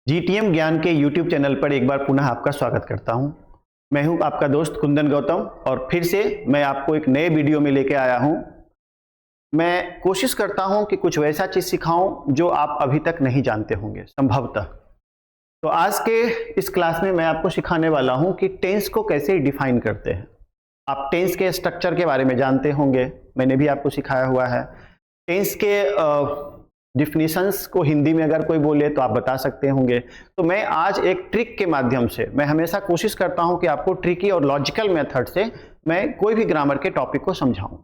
GTM ज्ञान के YouTube channel पर एक बार पुनः आपका स्वागत करता हूं। मैं हूं आपका दोस्त कुंदन गौतम और फिर से मैं आपको एक नए वीडियो में लेके आया हूं। मैं कोशिश करता हूं कि कुछ वैसा चीज़ सिखाऊं जो आप अभी तक नहीं जानते होंगे संभवतः। तो आज के इस क्लास में मैं आपको सिखाने वाला हूं कि टेंस को कैसे डिफाइन करते हैं। आप टेंस के स्ट्रक्चर के बारे में जानते होंगे, मैंने भी आपको सिखाया हुआ है। टेंस के डिफिनीशंस को हिंदी में अगर कोई बोले तो आप बता सकते होंगे। तो मैं आज एक ट्रिक के माध्यम से, मैं हमेशा कोशिश करता हूं कि आपको ट्रिकी और लॉजिकल मेथड से मैं कोई भी ग्रामर के टॉपिक को समझाऊं।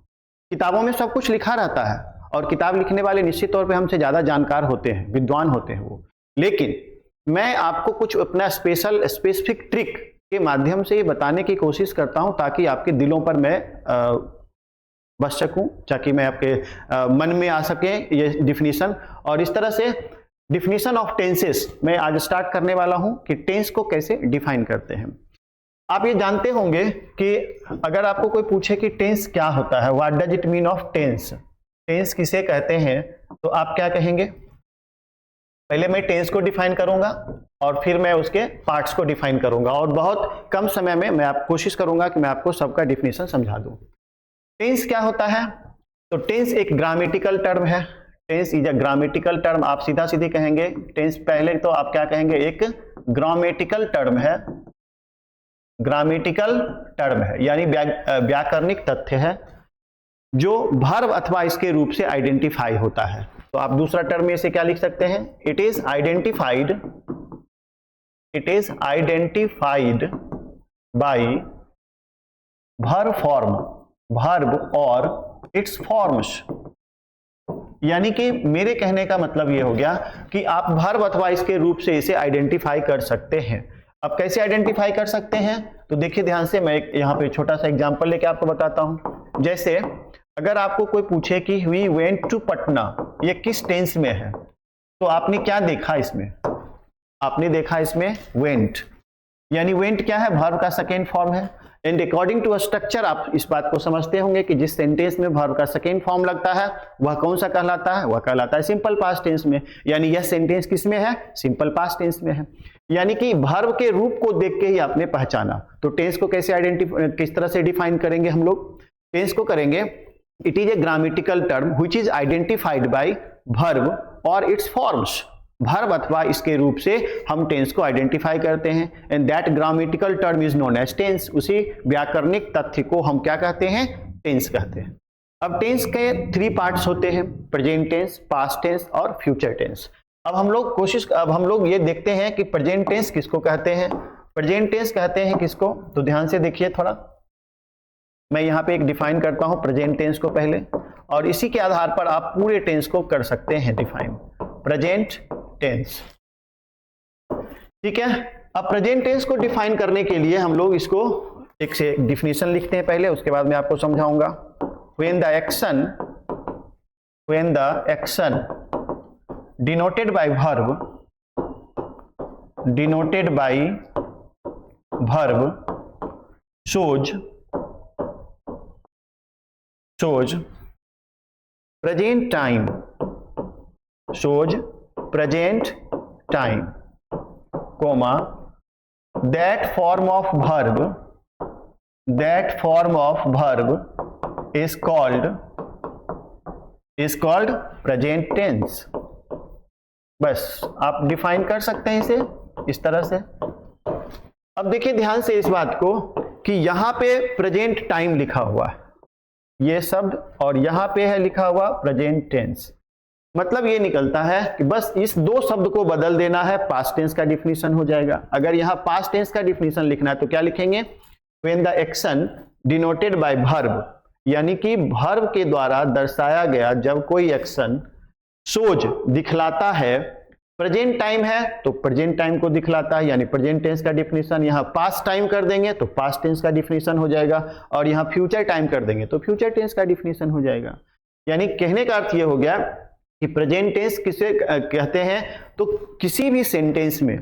किताबों में सब कुछ लिखा रहता है और किताब लिखने वाले निश्चित तौर पे हमसे ज़्यादा जानकार होते हैं, विद्वान होते हैं वो, लेकिन मैं आपको कुछ अपना स्पेसिफिक ट्रिक के माध्यम से ये बताने की कोशिश करता हूँ ताकि आपके दिलों पर मैं बस सकूं, ताकि मैं आपके मन में आ सके ये डिफिनीशन। और इस तरह से डिफिनीशन ऑफ टेंसेस मैं आज स्टार्ट करने वाला हूं कि टेंस को कैसे डिफाइन करते हैं। आप ये जानते होंगे कि अगर आपको कोई पूछे कि टेंस क्या होता है, what does it mean of tense, tense किसे कहते हैं, तो आप क्या कहेंगे? पहले मैं टेंस को डिफाइन करूंगा और फिर मैं उसके पार्ट्स को डिफाइन करूंगा और बहुत कम समय में मैं कोशिश करूंगा कि मैं आपको सबका डिफिनीशन समझा दूं। टेंस क्या होता है? तो टेंस एक ग्रामेटिकल टर्म है। Tense is a grammatical term. आप सीधा सीधे कहेंगे टेंस, पहले तो आप क्या कहेंगे, एक ग्रामेटिकल टर्म है। ग्रामेटिकल टर्म है यानी व्याकरणिक तथ्य है जो वर्ब अथवा इसके रूप से आइडेंटिफाई होता है। तो आप दूसरा टर्म में से क्या लिख सकते हैं? It is identified by verb form, verb और इट्स फॉर्म्स। यानी कि मेरे कहने का मतलब यह हो गया कि आप वर्ब अथवा इसके रूप से इसे आइडेंटिफाई कर सकते हैं। अब कैसे आइडेंटिफाई कर सकते हैं? तो देखिए ध्यान से, मैं यहां पे छोटा सा एग्जांपल लेके आपको बताता हूं। जैसे अगर आपको कोई पूछे कि वी वेंट टू पटना, ये किस टेंस में है, तो आपने क्या देखा इसमें? आपने देखा इसमें वेंट, यानी वेंट क्या है? वर्ब का सेकेंड फॉर्म है। एंड अकॉर्डिंग टू स्ट्रक्चर आप इस बात को समझते होंगे कि जिस सेंटेंस में वर्ब का सेकेंड फॉर्म लगता है वह कौन सा कहलाता है? वह कहलाता है सिंपल पास्ट टेंस में। यानी यह सेंटेंस किस में है? सिंपल पास्ट टेंस में है। यानी कि वर्ब के रूप को देख के ही आपने पहचाना। तो टेंस को कैसे किस तरह से डिफाइन करेंगे हम लोग? टेंस को करेंगे, it is a grammatical term which is identified by verb और इट्स फॉर्म्स। वर्ब अथवा इसके रूप से हम टेंस को आइडेंटिफाई करते हैं and that grammatical term is known as tense. उसी व्याकरणिक तथ्य को हम क्या कहते हैं? टेंस कहते हैं। अब टेंस के 3 पार्ट्स होते हैं, प्रेजेंट टेंस, पास्ट टेंस और फ्यूचर टेंस। अब हम लोग ये देखते हैं कि प्रेजेंट टेंस किसको कहते हैं। प्रेजेंट टेंस कहते हैं किसको? तो ध्यान से देखिए थोड़ा, मैं यहाँ पे एक डिफाइन करता हूँ प्रेजेंट टेंस को पहले, और इसी के आधार पर आप पूरे टेंस को कर सकते हैं डिफाइन। प्रेजेंट टेंस, ठीक है। अब प्रेजेंट टेंस को डिफाइन करने के लिए हम लोग इसको एक से डिफिनीशन लिखते हैं पहले, उसके बाद मैं आपको समझाऊंगा। When the action denoted by verb shows present time, comma, that form of verb is called present tense। बस आप डिफाइन कर सकते हैं इसे इस तरह से। अब देखिए ध्यान से इस बात को कि यहां पे प्रेजेंट टाइम लिखा हुआ है ये शब्द, और यहां पे है लिखा हुआ प्रेजेंट टेंस। मतलब ये निकलता है कि बस इस 2 शब्द को बदल देना है, पास्ट टेंस का डिफिनीशन हो जाएगा। अगर यहां पास्ट टेंस का डिफिनीशन लिखना है तो क्या लिखेंगे? When the action denoted by verb, यानी कि वर्ब के द्वारा दर्शाया गया जब कोई एक्शन शोज दिखलाता है, प्रेजेंट टाइम है तो प्रेजेंट टाइम को दिखलाता है, यानी प्रेजेंट टेंस का डिफिनीशन। यहां पास्ट टाइम कर देंगे तो पास्ट टेंस का डिफिनीशन हो जाएगा, और यहां फ्यूचर टाइम कर देंगे तो फ्यूचर टेंस का डिफिनीशन हो जाएगा। यानी कहने का अर्थ यह हो गया कि प्रेजेंट टेंस किसे कहते हैं? तो किसी भी सेंटेंस में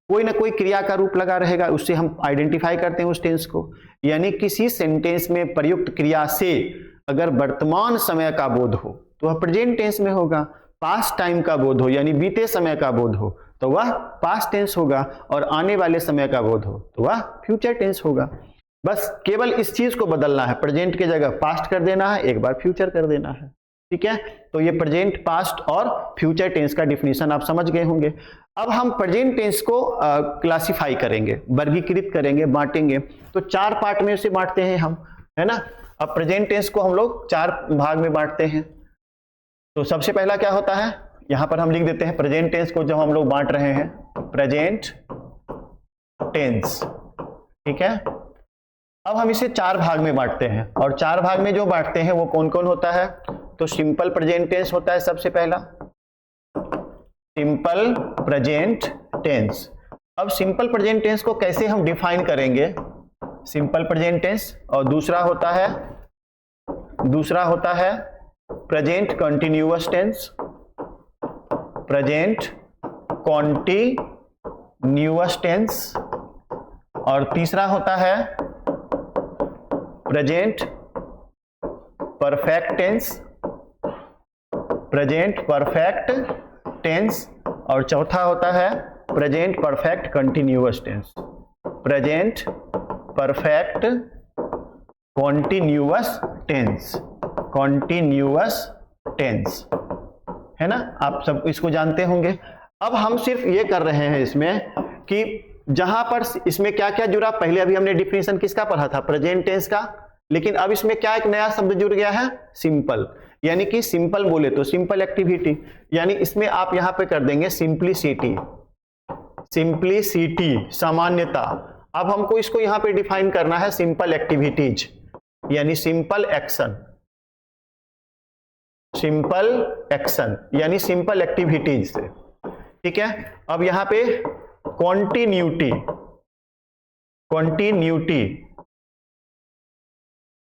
कोई ना कोई क्रिया का रूप लगा रहेगा, उससे हम आइडेंटिफाई करते हैं उस टेंस को। यानी किसी सेंटेंस में प्रयुक्त क्रिया से अगर वर्तमान समय का बोध हो तो वह प्रेजेंट टेंस में होगा, पास्ट टाइम का बोध हो यानी बीते समय का बोध हो तो वह पास्ट टेंस होगा, और आने वाले समय का बोध हो तो वह फ्यूचर टेंस होगा। बस केवल इस चीज को बदलना है, प्रेजेंट की जगह पास्ट कर देना है, एक बार फ्यूचर कर देना है। ठीक है, तो ये प्रेजेंट, पास्ट और फ्यूचर टेंस का डिफिनीशन आप समझ गए होंगे। अब हम प्रेजेंट टेंस को क्लासिफाई करेंगे, वर्गीकृत करेंगे, बांटेंगे। तो 4 पार्ट में से बांटते हैं हम, है ना। अब प्रेजेंट टेंस को हम लोग 4 भाग में बांटते हैं। तो सबसे पहला क्या होता है, यहां पर हम लिख देते हैं प्रेजेंट टेंस को, जब हम लोग बांट रहे हैं प्रेजेंट टेंस। ठीक है, अब हम इसे 4 भाग में बांटते हैं, और 4 भाग में जो बांटते हैं वो कौन कौन होता है। तो सिंपल प्रेजेंट टेंस होता है सबसे पहला, सिंपल प्रेजेंट टेंस। अब सिंपल प्रेजेंट टेंस को कैसे हम डिफाइन करेंगे, सिंपल प्रेजेंट टेंस। और दूसरा होता है present continuous tense, present continuous tense. और तीसरा होता है present perfect tense, present perfect tense. और चौथा होता है present perfect continuous tense, present perfect continuous tense, continuous tense, है ना। आप सब इसको जानते होंगे। अब हम सिर्फ ये कर रहे हैं इसमें कि जहां पर इसमें क्या क्या जुड़ा, पहले अभी हमने डिफिनेशन किसका पढ़ा था, प्रेजेंट टेंस का, लेकिन अब इसमें क्या एक नया शब्द जुड़ गया है, सिंपल। यानी कि सिंपल बोले तो सिंपल एक्टिविटी, यानी इसमें आप यहां पे कर देंगे सिंप्लिसिटी, सिंप्लिसिटी सामान्यता। अब हमको इसको यहां पे डिफाइन करना है सिंपल एक्टिविटीज, यानी सिंपल एक्शन, सिंपल एक्शन यानी सिंपल एक्टिविटीज से। ठीक है, अब यहां पे कॉन्टिन्यूटी, कॉन्टिन्यूटी,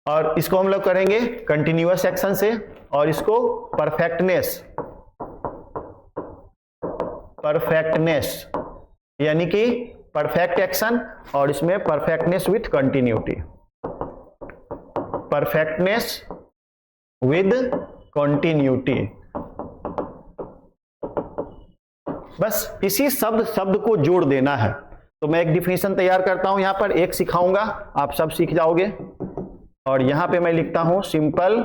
और इसको हम लोग करेंगे कंटिन्यूअस एक्शन से, और इसको परफेक्टनेस, परफेक्टनेस यानी कि परफेक्ट एक्शन, और इसमें perfectness with continuity, perfectness with continuity. बस इसी शब्द को जोड़ देना है। तो मैं एक डिफिनेशन तैयार करता हूं, यहां पर एक सिखाऊंगा, आप सब सीख जाओगे। और यहां पे मैं लिखता हूं सिंपल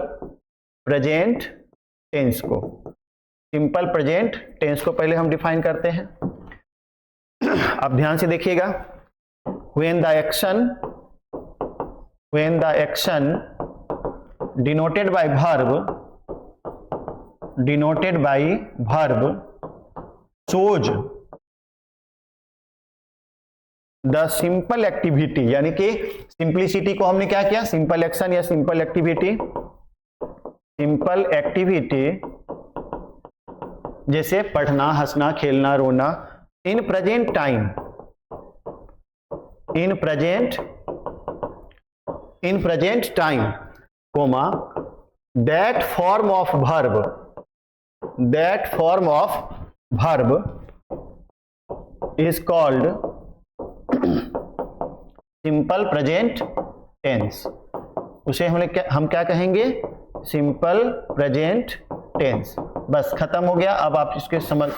प्रेजेंट टेंस को, सिंपल प्रेजेंट टेंस को पहले हम डिफाइन करते हैं। अब ध्यान से देखिएगा, when the action denoted by verb shows the simple activity, यानी कि सिंप्लिसिटी को हमने क्या किया, सिंपल एक्शन या सिंपल एक्टिविटी, सिंपल एक्टिविटी जैसे पढ़ना, हंसना, खेलना, रोना, in present time, in present time, comma, that form of verb is called simple present tense. उसे हम क्या कहेंगे, सिंपल प्रेजेंट टेंस। बस खत्म हो गया। अब आप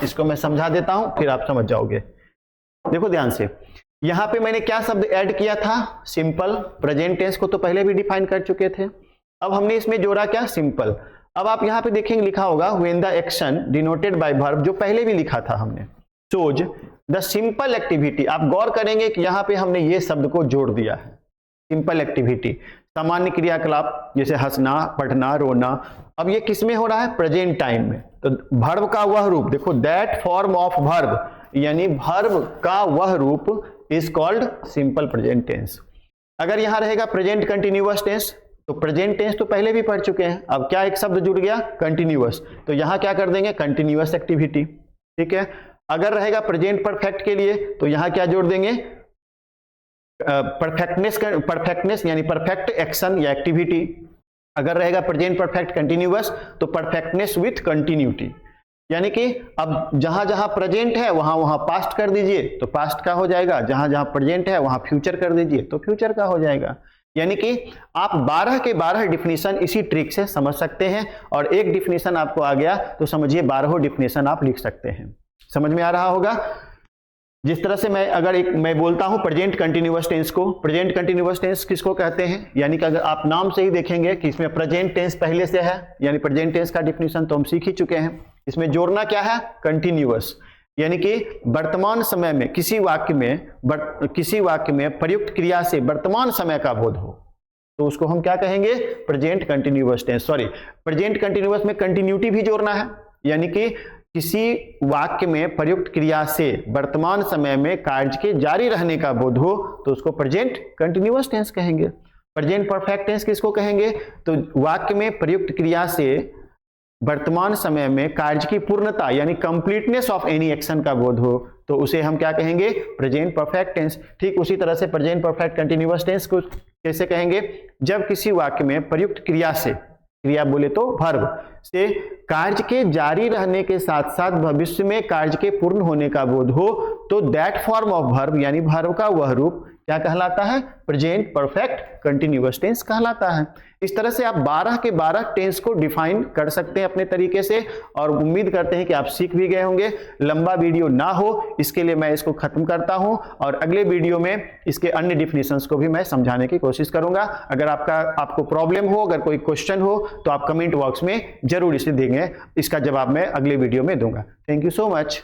इसको मैं समझा देता हूं, फिर आप समझ जाओगे। देखो ध्यान से, यहां पे मैंने क्या शब्द ऐड किया था, सिंपल। प्रेजेंट टेंस को तो पहले भी डिफाइन कर चुके थे, अब हमने इसमें जोड़ा क्या, सिंपल। अब आप यहां पे देखेंगे लिखा होगा when the action denoted by verb, जो पहले भी लिखा था हमने, शोज द सिंपल एक्टिविटी। आप गौर करेंगे कि यहां पे हमने ये शब्द को जोड़ दिया है, सिंपल एक्टिविटी, सामान्य क्रियाकलाप जैसे हंसना, पढ़ना, रोना। अब ये किस में हो रहा है, प्रेजेंट टाइम में। तो वर्ब का वह रूप देखो, दैट फॉर्म ऑफ वर्ब, यानी वर्ब का वह रूप is called simple present tense. अगर यहां रहेगा प्रेजेंट कंटिन्यूअस टेंस, तो प्रेजेंट टेंस तो पहले भी पढ़ चुके हैं, अब क्या एक शब्द जुड़ गया, कंटिन्यूअस। तो यहां क्या कर देंगे, कंटिन्यूअस एक्टिविटी। ठीक है, अगर रहेगा प्रेजेंट परफेक्ट के लिए, तो यहां क्या जोड़ देंगे, परफेक्टनेस यानी परफेक्ट एक्शन या एक्टिविटी। अगर रहेगा प्रेजेंट परफेक्ट कंटिन्यूअस, तो परफेक्टनेस विथ कंटिन्यूटी। यानी कि अब जहां जहां प्रेजेंट है वहां वहां पास्ट कर दीजिए तो पास्ट का हो जाएगा, जहां जहां प्रेजेंट है वहां फ्यूचर कर दीजिए तो फ्यूचर का हो जाएगा। यानी कि आप 12 के 12 डिफिनीशन इसी ट्रिक से समझ सकते हैं, और एक डिफिनीशन आपको आ गया तो समझिए 12 डिफिनीशन आप लिख सकते हैं। समझ में आ रहा होगा। जिस तरह से मैं बोलता हूं प्रेजेंट कंटिन्यूअस टेंस को, प्रेजेंट कंटिन्यूअस टेंस किसको कहते हैं, यानी कि अगर आप नाम से ही देखेंगे कि इसमें प्रेजेंट टेंस पहले से है, यानी प्रेजेंट टेंस का डिफिनीशन तो हम सीख ही चुके हैं। इसमें जोड़ना क्या है, कंटिन्यूअस, यानी कि वर्तमान समय में किसी वाक्य में प्रयुक्त क्रिया से वर्तमान समय का बोध हो, तो उसको हम क्या कहेंगे, present continuous tense. Sorry, present continuous में कंटिन्यूटी भी जोड़ना है, यानी कि किसी वाक्य में प्रयुक्त क्रिया से वर्तमान समय में कार्य के जारी रहने का बोध हो तो उसको प्रेजेंट कंटिन्यूअस टेंस कहेंगे। प्रेजेंट परफेक्ट टेंस किसको कहेंगे, तो वाक्य में प्रयुक्त क्रिया से वर्तमान समय में कार्य की पूर्णता यानी कंप्लीटनेस ऑफ एनी एक्शन का बोध हो तो उसे हम क्या कहेंगे, प्रेजेंट परफेक्ट टेंस। ठीक उसी तरह से प्रेजेंट परफेक्ट कंटिन्यूअस टेंस को कैसे कहेंगे, जब किसी वाक्य में प्रयुक्त क्रिया से, क्रिया बोले तो वर्ब से कार्य के जारी रहने के साथ साथ भविष्य में कार्य के पूर्ण होने का बोध हो तो दैट फॉर्म ऑफ वर्ब यानी वर्ब का वह रूप क्या कहलाता है, प्रेजेंट परफेक्ट कंटिन्यूअस टेंस कहलाता है। इस तरह से आप 12 के 12 टेंस को डिफाइन कर सकते हैं अपने तरीके से, और उम्मीद करते हैं कि आप सीख भी गए होंगे। लंबा वीडियो ना हो इसके लिए मैं इसको खत्म करता हूं और अगले वीडियो में इसके अन्य डिफिनीशंस को भी मैं समझाने की कोशिश करूंगा। अगर आपको प्रॉब्लम हो, अगर कोई क्वेश्चन हो तो आप कमेंट बॉक्स में जरूर इसे देंगे, इसका जवाब मैं अगले वीडियो में दूंगा। Thank you so much.